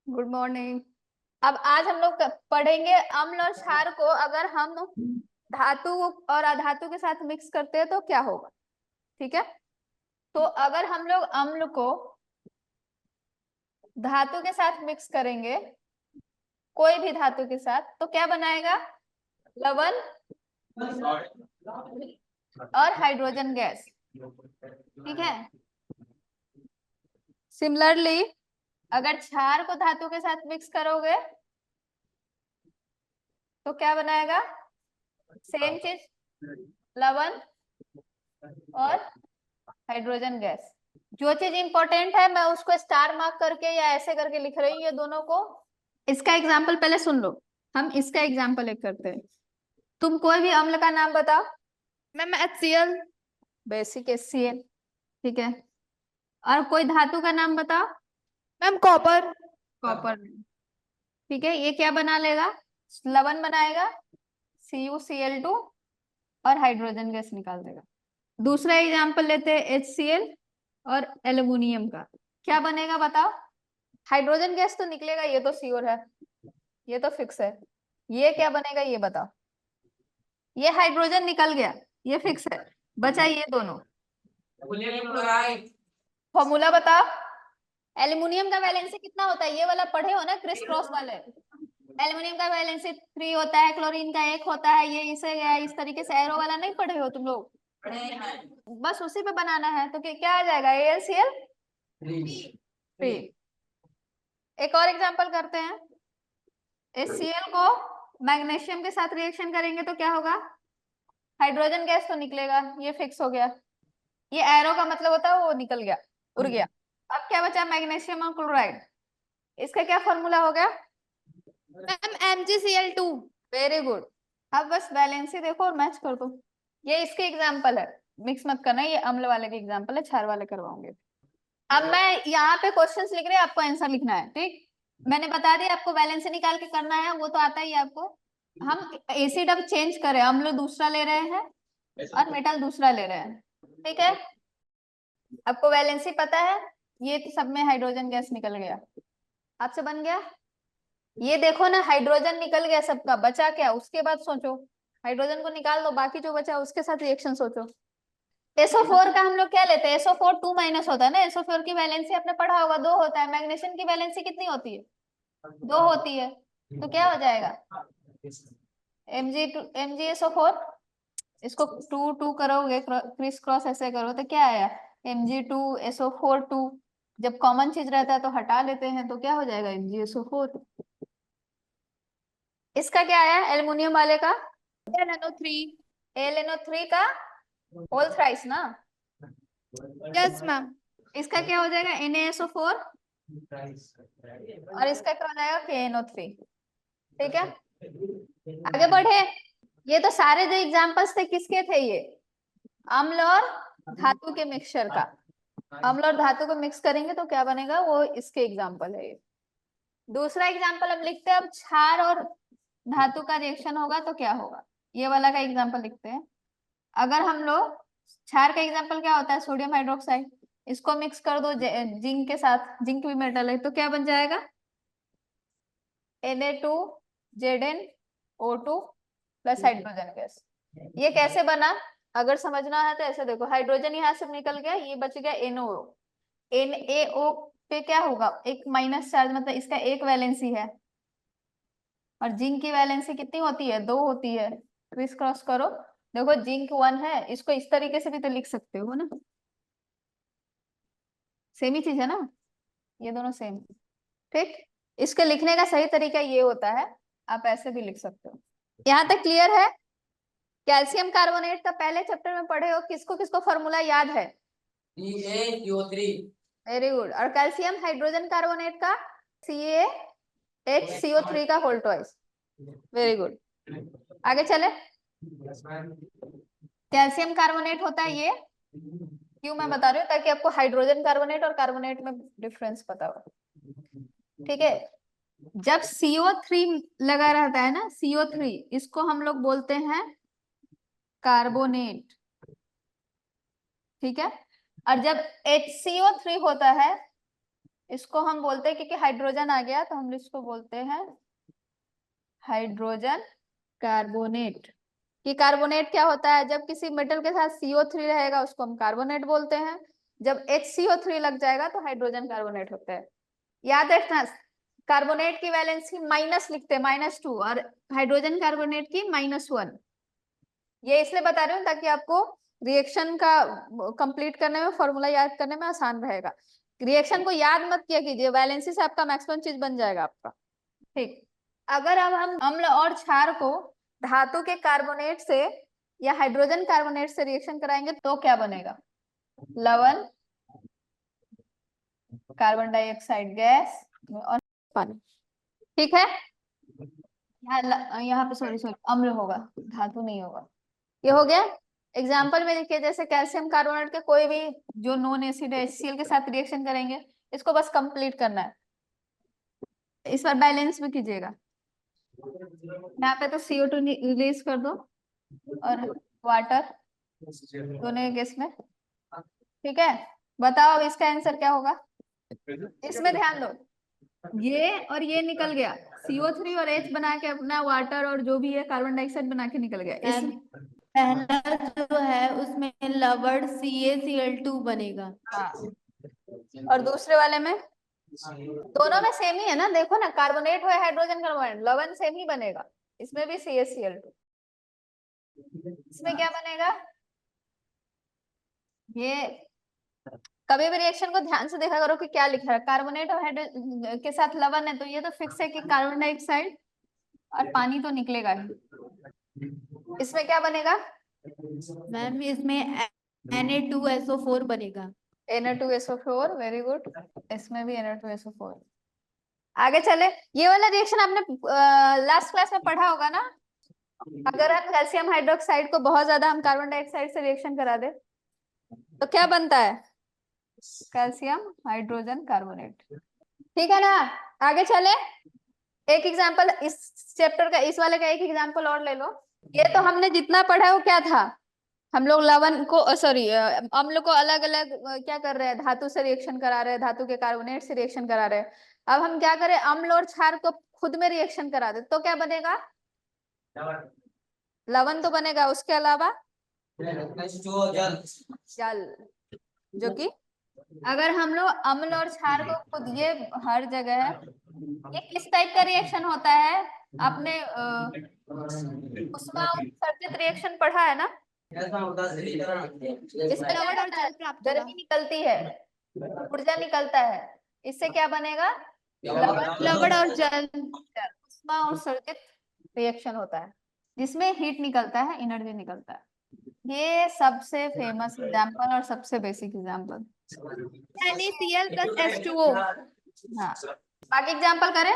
Good morning. अब आज हम लोग पढ़ेंगे अम्ल और क्षार को अगर हम धातु और अधातु के साथ मिक्स करते हैं तो क्या होगा। ठीक है, तो अगर हम लोग अम्ल को धातु के साथ मिक्स करेंगे, कोई भी धातु के साथ, तो क्या बनाएगा? लवण और हाइड्रोजन गैस। ठीक है, सिमिलरली अगर क्षार को धातु के साथ मिक्स करोगे तो क्या बनाएगा? सेम चीज, लवण और हाइड्रोजन गैस। जो चीज इंपॉर्टेंट है मैं उसको स्टार मार्क करके या ऐसे करके लिख रही हूँ ये दोनों को। इसका एग्जाम्पल पहले सुन लो, हम इसका एग्जाम्पल एक करते हैं। तुम कोई भी अम्ल का नाम बताओ। Ma'am HCl। Basic HCl। ठीक है, और कोई धातु का नाम बताओ। Ma'am copper. कॉपर। ठीक है, ये क्या बना लेगा? लवण बनाएगा, CuCl2, और हाइड्रोजन गैस निकाल देगा। दूसरा एग्जाम्पल लेते हैं HCl और एल्युमिनियम का। क्या बनेगा बताओ? हाइड्रोजन गैस तो निकलेगा, ये तो श्योर है, ये तो फिक्स है। ये क्या बनेगा ये बताओ? ये हाइड्रोजन निकल गया, ये फिक्स है। बचा ये दोनों। फॉर्मूला बताओ। एल्युमिनियम का वैलेंसी कितना होता है? ये वाला पढ़े हो ना, क्रिस क्रॉस वाले। एल्युमिनियम का वैलेंसी 3 होता है, क्लोरीन का 1 होता है, ये इसे इस तरीके से एरो वाला नहीं पढ़े हो तुम लोग? बस उसी पे बनाना है। तो क्या आ जाएगा? AlCl 3। एक और एग्जांपल करते हैं। HCl को मैग्नीशियम के साथ रिएक्शन करेंगे तो क्या होगा? हाइड्रोजन गैस तो निकलेगा, ये फिक्स हो गया। ये एरो का मतलब होता है वो निकल गया, उड़ गया। अब क्या बचा? मैग्नीशियम और क्लोराइड। इसका क्या फॉर्मूला हो गया? Ma'am MgCl2। Very good. अब बस वैलेंसी देखो और मैच कर दो। ये इसके एग्जाम्पल है, मिक्स मत करना, ये अम्ल वाले के एग्जाम्पल है, क्षार वाले करवाऊंगे। अब मैं यहाँ पे क्वेश्चंस लिख रही हूँ, आपको आंसर लिखना है। ठीक, मैंने बता दिया आपको वैलेंसी निकाल के करना है, वो तो आता ही है आपको। हम एसिड अब चेंज करें, अम्ल दूसरा ले रहे हैं और मेटल दूसरा ले रहे हैं। ठीक है, आपको वैलेंसी पता है, ये तो सब में हाइड्रोजन गैस निकल गया, आपसे बन गया। ये देखो ना, हाइड्रोजन निकल गया सबका, बचा क्या? उसके बाद सोचो, हाइड्रोजन को निकाल दो, बाकी जो बचा उसके साथ रिएक्शन सोचो। SO4 का हम लोग क्या लेते हैं? SO4 2- होता है ना। SO4 की वैलेंसी आपने पढ़ा होगा, 2 होता है। मैग्नीशियम की वैलेंसी कितनी होती है? 2 होती है। तो क्या हो जाएगा? MgSO4। इसको 2 करोगे, क्रिस क्रॉस ऐसे करो तो क्या आया? Mg2SO4 2। जब कॉमन चीज रहता है तो हटा लेते हैं, तो क्या हो जाएगा? MgSO4। इसका क्या आया एल्युमिनियम वाले का? NO3। AlNO3 का होल थ्राइस ना। Yes ma'am. इसका क्या हो जाएगा? NaSO4। और इसका क्या हो जाएगा? KNO3। ठीक है, आगे बढ़े। ये तो सारे जो एग्जांपल्स थे किसके थे? ये अम्ल और धातु के मिक्सचर का। अम्ल और धातु को मिक्स करेंगे तो क्या बनेगा, वो इसके एग्जांपल है ये। दूसरा एग्जांपल हम लिखते हैं, अब क्षार और धातु का रिएक्शन होगा तो क्या होगा, ये वाला का एग्जांपल लिखते हैं। अगर हम लोग, क्षार का एग्जांपल क्या होता है? Sodium hydroxide. इसको मिक्स कर दो जिंक के साथ, जिंक भी मेटल है, तो क्या बन जाएगा? Na2Zn O2 plus hydrogen gas. ये कैसे बना? अगर समझना है तो ऐसे देखो, हाइड्रोजन यहाँ से निकल गया, ये बच गया NaO। NaO पे क्या होगा? एक माइनस चार्ज, मतलब इसका एक वैलेंसी है। और जिंक की वैलेंसी कितनी होती है? 2 होती है। क्रिस क्रॉस करो, देखो जिंक 1 है। इसको इस तरीके से भी तो लिख सकते हो ना, सेम ही चीज है ना, ये दोनों सेम। ठीक, इसके लिखने का सही तरीका ये होता है, आप ऐसे भी लिख सकते हो। यहाँ तक क्लियर है? कैल्शियम कार्बोनेट का पहले चैप्टर में पढ़े हो, किसको किसको फॉर्मूला याद है? Very good. और कैल्शियम हाइड्रोजन कार्बोनेट का CaHCO3 का होल ट्वाइस। वेरी गुड, आगे चले। कैल्शियम कार्बोनेट होता है ये, क्यों मैं बता रही हूँ, ताकि आपको हाइड्रोजन कार्बोनेट और कार्बोनेट में डिफरेंस पता हो। ठीक है, जब CO3 लगा रहता है ना, CO3, इसको हम लोग बोलते हैं कार्बोनेट। ठीक है, और जब HCO3 होता है इसको हम बोलते हैं क्योंकि हाइड्रोजन आ गया तो हम इसको बोलते हैं हाइड्रोजन कार्बोनेट। कि कार्बोनेट क्या होता है, जब किसी मेटल के साथ CO3 रहेगा उसको हम कार्बोनेट बोलते हैं, जब HCO3 लग जाएगा तो हाइड्रोजन कार्बोनेट होता है। याद रखना, कार्बोनेट की वैलेंसी माइनस लिखते हैं, -2, और हाइड्रोजन कार्बोनेट की -1। ये इसलिए बता रही हूँ ताकि आपको रिएक्शन का कंप्लीट करने में, फॉर्मूला याद करने में आसान रहेगा। रिएक्शन को याद मत किया कीजिए, वैलेंसी से आपका मैक्सिमम चीज बन जाएगा आपका। ठीक, अगर अब हम अम्ल और क्षार को धातु के कार्बोनेट से या हाइड्रोजन कार्बोनेट से रिएक्शन कराएंगे तो क्या बनेगा? लवण, कार्बन डाइऑक्साइड गैस और पानी। ठीक है, यहाँ पे सॉरी अम्ल होगा, धातु नहीं होगा। ये हो गया। एग्जाम्पल में देखिए, जैसे कैल्शियम कार्बोनेट के कोई भी जो नॉन एसिड है HCl के साथ रिएक्शन करेंगे, इसको बस कंप्लीट करना है। इस बार बैलेंस भी कीजिएगा, यहाँ पे तो CO2 रिलीज कर दो और वाटर दोनों गैस में। ठीक है, बताओ अब इसका आंसर क्या होगा? इसमें ध्यान दो, ये और ये निकल गया, CO3 और H बना के अपना वाटर और जो भी है कार्बन डाइऑक्साइड बना के निकल गया। इस पहला जो है उसमें लवण CaCl2 बनेगा। हाँ, और दूसरे वाले में दोनों में सेम ही है ना, देखो ना, कार्बोनेट हो या हाइड्रोजन कार्बोनेट, लवण सेम ही बनेगा। इसमें भी CaCl2, इसमें क्या बनेगा? ये कभी भी रिएक्शन को ध्यान से देखा करो कि क्या लिखा है। कार्बोनेट और हाइड्रोजन के साथ लवण है तो ये तो फिक्स है कि कार्बन डाइऑक्साइड और पानी तो निकलेगा ही। इसमें क्या बनेगा? मैम इसमें Na2SO4 बनेगा। Na2SO4, very good. इसमें भी Na2SO4। आगे चले, ये वाला रिएक्शन आपने लास्ट क्लास में पढ़ा होगा ना। अगर हम कैल्शियम हाइड्रोक्साइड को बहुत ज्यादा हम कार्बन डाइऑक्साइड से रिएक्शन करा दे तो क्या बनता है? Calcium hydrogen carbonate. ठीक है ना, आगे चले। एक एग्जांपल इस चैप्टर का, इस वाले का एक एग्जांपल और ले लो। ये तो हमने जितना पढ़ा है वो क्या था, हम लोग लवण को सॉरी अम्ल को अलग अलग क्या कर रहे हैं, धातु से रिएक्शन करा रहे हैं, धातु के कार्बोनेट से रिएक्शन करा रहे हैं। अब हम क्या करें, अम्ल और क्षार को खुद में रिएक्शन करा दे तो क्या बनेगा? लवण तो बनेगा, उसके अलावा जल। जो कि अगर हम लोग अम्ल और क्षार को खुद, ये हर जगह है, ये किस टाइप का रिएक्शन होता है? आपने उष्मा उत्सर्जित रिएक्शन पढ़ा है ना, इसमें लवण क्या और होता है? जल प्राप्त होगा। गर्मी निकलती है, ऊर्जा निकलता है, इससे क्या बनेगा? लवण और जल। उष्मा उत्सर्जित रिएक्शन होता है जिसमें हीट निकलता है, एनर्जी निकलता है। ये सबसे फेमस एग्जांपल और सबसे basic example. NaCl plus H2O। हाँ, बाकी एग्जांपल करें,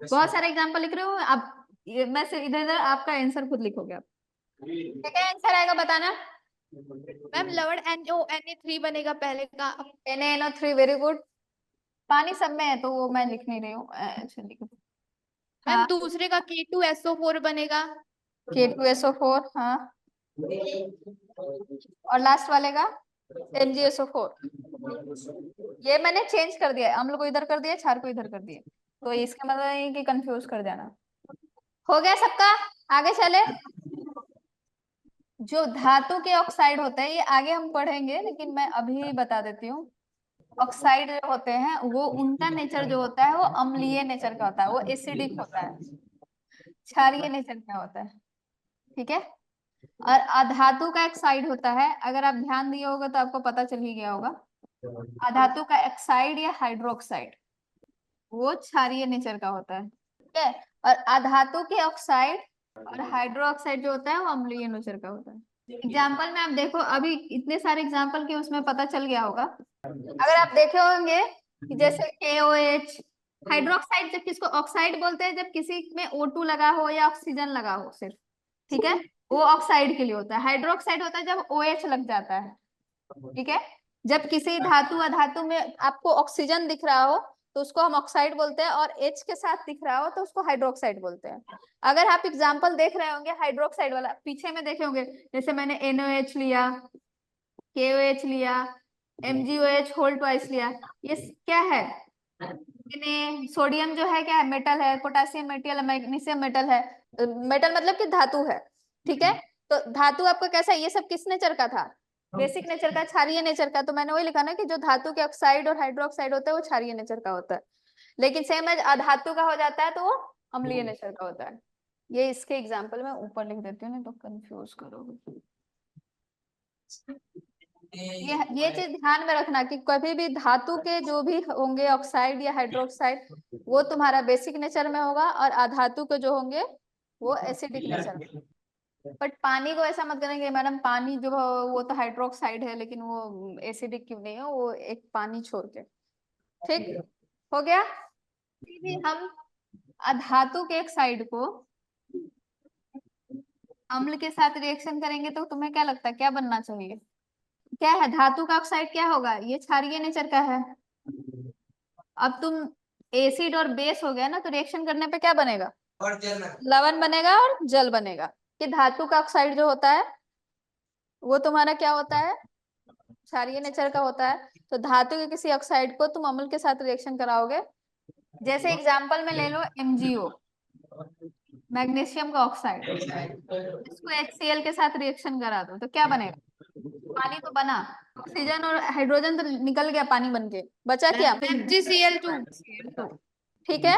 बहुत सारे एग्जांपल लिख रहे हो आप, मैं से इधर इधर आपका आंसर खुद लिखोगे आप। क्या आंसर आएगा बताना? मैम लवण Na3 बनेगा पहले का। NaNO3, very good. पानी सब में है तो वो मैं लिख नहीं रही हूँ, अच्छा लिखो। मैम हाँ, दूसरे का K2SO4 बनेगा। K2SO4, हाँ, और लास्ट वाले का MgSO4। ये मैंने चेंज कर दिया है, अम्ल को इधर कर दिया, क्षार को इधर कर दिया, तो इसका मतलब नहीं कि कंफ्यूज कर जाना। हो गया सबका, आगे चले। जो धातु के ऑक्साइड होते हैं ये आगे हम पढ़ेंगे, लेकिन मैं अभी बता देती हूँ। ऑक्साइड जो होते हैं वो, उनका नेचर जो होता है वो अम्लीय नेचर का होता है, वो एसिडिक होता है। क्षारीय नेचर का होता है, ठीक है। और अधातु का ऑक्साइड होता है, अगर आप ध्यान दिए होगा तो आपको पता चल ही गया होगा। अधातु का ऑक्साइड या हाइड्रोक्साइड वो क्षारीय नेचर का होता है, ठीक है। और अधातु के ऑक्साइड और हाइड्रोक्साइड जो होता है वो अम्लीय नेचर का होता है। एग्जाम्पल में आप देखो, अभी इतने सारे एग्जाम्पल के उसमें पता चल गया होगा। अगर आप देखे होंगे कि जैसे KOH, हाइड्रोक्साइड जब किसको ऑक्साइड बोलते हैं, जब किसी में O2 लगा हो या ऑक्सीजन लगा हो सिर्फ, ठीक है, वो ऑक्साइड के लिए होता है। हाइड्रोक्साइड होता है जब OH लग जाता है, ठीक है। जब किसी धातु अधातु में आपको ऑक्सीजन दिख रहा हो तो उसको हम ऑक्साइड बोलते हैं, और H के साथ दिख रहा हो तो उसको हाइड्रोक्साइड बोलते हैं। अगर आप एग्जाम्पल देख रहे होंगे हाइड्रोक्साइड वाला, पीछे में देखे होंगे, जैसे मैंने NOH लिया, KOH लिया, MgOH होल ट्वाइस लिया, ये क्या है? सोडियम जो है क्या है? मेटल है, पोटेशियम मेटल, मैग्नीशियम मेटल है, मेटल मतलब कि धातु है, ठीक है। तो धातु आपका कैसा है? ये सब किस नेचर का था? बेसिक नेचर का, क्षारीय नेचर का। तो मैंने वही लिखा ना कि जो धातु के ऑक्साइड और हाइड्रोक्साइड होता है वो क्षारीय नेचर का होता है, लेकिन सेम एज अधातु का हो जाता है तो वो अम्लीय नेचर का होता है। ये इसके एग्जाम्पल में ऊपर लिख देती हूँ, नहीं तो कंफ्यूज करोगे। ये चीज ध्यान में रखना कि कभी भी धातु के जो भी होंगे ऑक्साइड या हाइड्रोक्साइड, वो तुम्हारा बेसिक नेचर में होगा, और अधातु के जो होंगे वो एसिडिक नेचर में। बट पानी को ऐसा मत करेंगे मैडम, पानी जो वो तो हाइड्रोक्साइड है लेकिन वो एसिडिक क्यों नहीं है, वो एक पानी छोड़ के। ठीक हो गया। फिर भी हम अधातु के एक साइड को अम्ल के साथ रिएक्शन करेंगे तो तुम्हें क्या लगता है क्या बनना चाहिए? क्या है? धातु का ऑक्साइड क्या होगा? ये क्षारीय नेचर का है। अब तुम एसिड और बेस हो गया ना, तो रिएक्शन करने पे क्या बनेगा? और जल में लवण बनेगा और जल बनेगा। कि धातु का ऑक्साइड जो होता है वो तुम्हारा क्या होता है? क्षारीय नेचर का होता है। तो धातु के किसी ऑक्साइड को तुम अम्ल के साथ रिएक्शन कराओगे, जैसे एग्जांपल में ले लो MgO, मैग्नीशियम का ऑक्साइड, इसको HCl के साथ रिएक्शन करा दो तो क्या बनेगा? पानी तो बना, ऑक्सीजन और हाइड्रोजन तो निकल गया पानी बन के, बचा क्या? MgCl2। ठीक है।